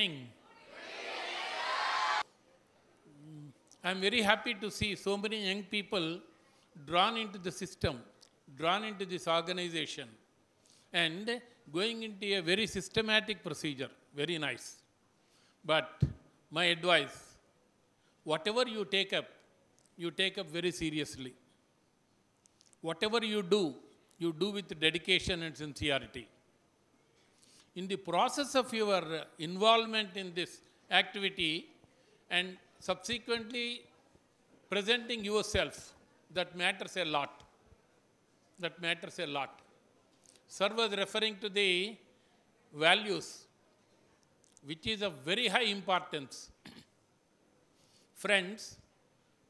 morning. I am very happy to see so many young people drawn into the system, drawn into this organization, and going into a very systematic procedure. Very nice. But my advice, whatever you take up very seriously. Whatever you do with dedication and sincerity. In the process of your involvement in this activity and subsequently presenting yourself, that matters a lot. That matters a lot. Sir was referring to the values, which is of very high importance. Friends,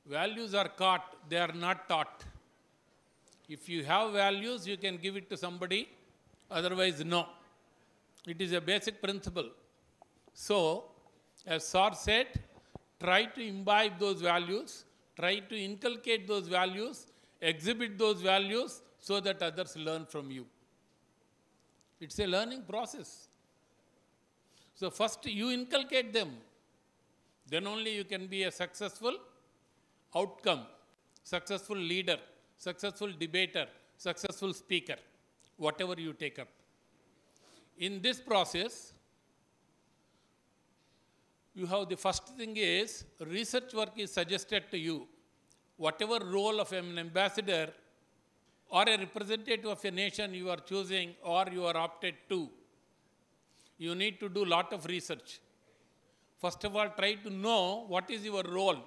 values are caught, they are not taught. If you have values, you can give it to somebody, otherwise no. It is a basic principle. So, as Sir said, try to imbibe those values, try to inculcate those values, exhibit those values so that others learn from you. It's a learning process. So first you inculcate them, then only you can be a successful outcome, successful leader, successful debater, successful speaker, whatever you take up. In this process, you have the first thing is research work is suggested to you. Whatever role of an ambassador or a representative of a nation you are choosing or you are opted to, you need to do a lot of research. First of all, try to know what is your role.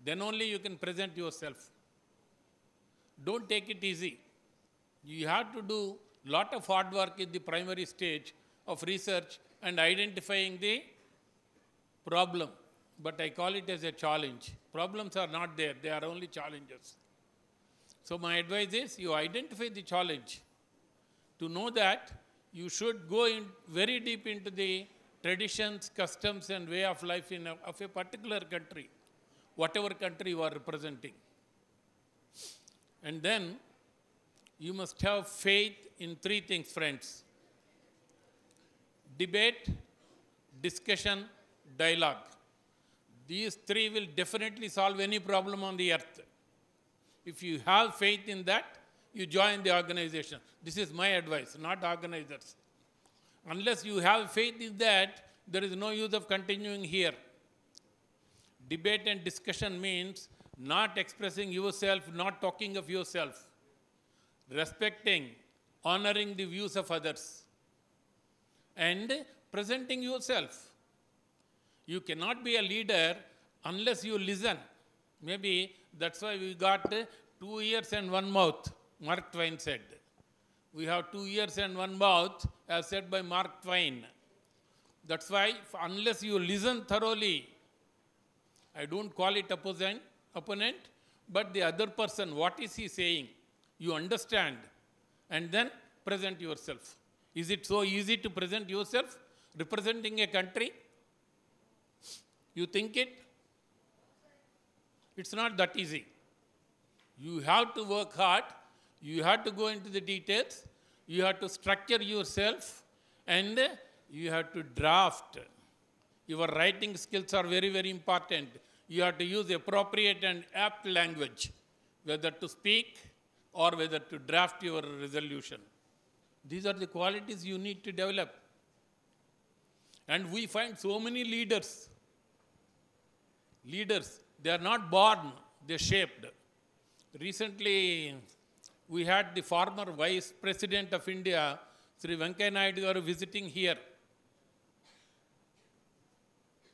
Then only you can present yourself. Don't take it easy. You have to do a lot of hard work in the primary stage of research and identifying the problem. But I call it as a challenge. Problems are not there, they are only challenges. So my advice is you identify the challenge. To know that, you should go in very deep into the traditions, customs and way of life of a particular country, whatever country you are representing. And then you must have faith in three things, friends. Debate, discussion, dialogue. These three will definitely solve any problem on the earth. If you have faith in that, you join the organization. This is my advice, not organizers. Unless you have faith in that, there is no use of continuing here. Debate and discussion means not expressing yourself, not talking of yourself. Respecting, honoring the views of others. And presenting yourself. You cannot be a leader unless you listen. Maybe that's why we got 2 ears and 1 mouth, Mark Twain said. We have 2 ears and 1 mouth, as said by Mark Twain. That's why, unless you listen thoroughly, I don't call it opponent, but the other person, what is he saying? You understand, and then present yourself. Is it so easy to present yourself, representing a country? You think it? It's not that easy. You have to work hard, you have to go into the details, you have to structure yourself, and you have to draft. Your writing skills are very, very important. You have to use appropriate and apt language, whether to speak or whether to draft your resolution. These are the qualities you need to develop. And we find so many leaders. They are not born, they are shaped. Recently, we had the former Vice President of India, Sri Venkaiah Naidu, visiting here.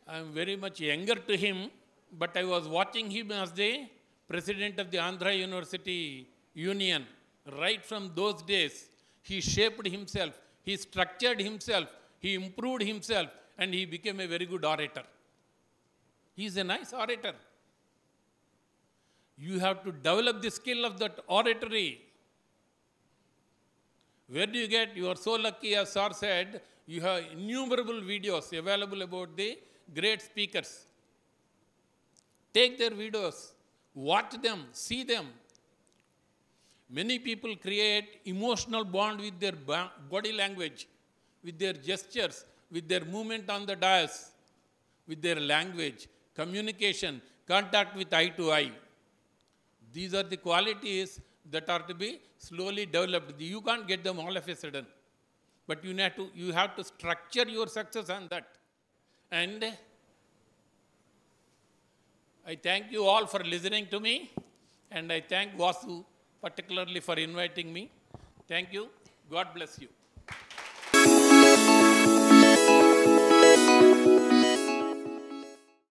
I am very much younger to him, but I was watching him as the President of the Andhra University Union. Right from those days, he shaped himself, he structured himself, he improved himself, and he became a very good orator. He is a nice orator. You have to develop the skill of that oratory. Where do you get? You are so lucky, as Sir said, you have innumerable videos available about the great speakers. Take their videos, watch them, see them. Many people create emotional bond with their body language, with their gestures, with their movement on the dais, with their language, communication, contact with eye to eye. These are the qualities that are to be slowly developed. You can't get them all of a sudden. But you have to structure your success on that. And I thank you all for listening to me. And I thank Vasu particularly for inviting me. Thank you. God bless you.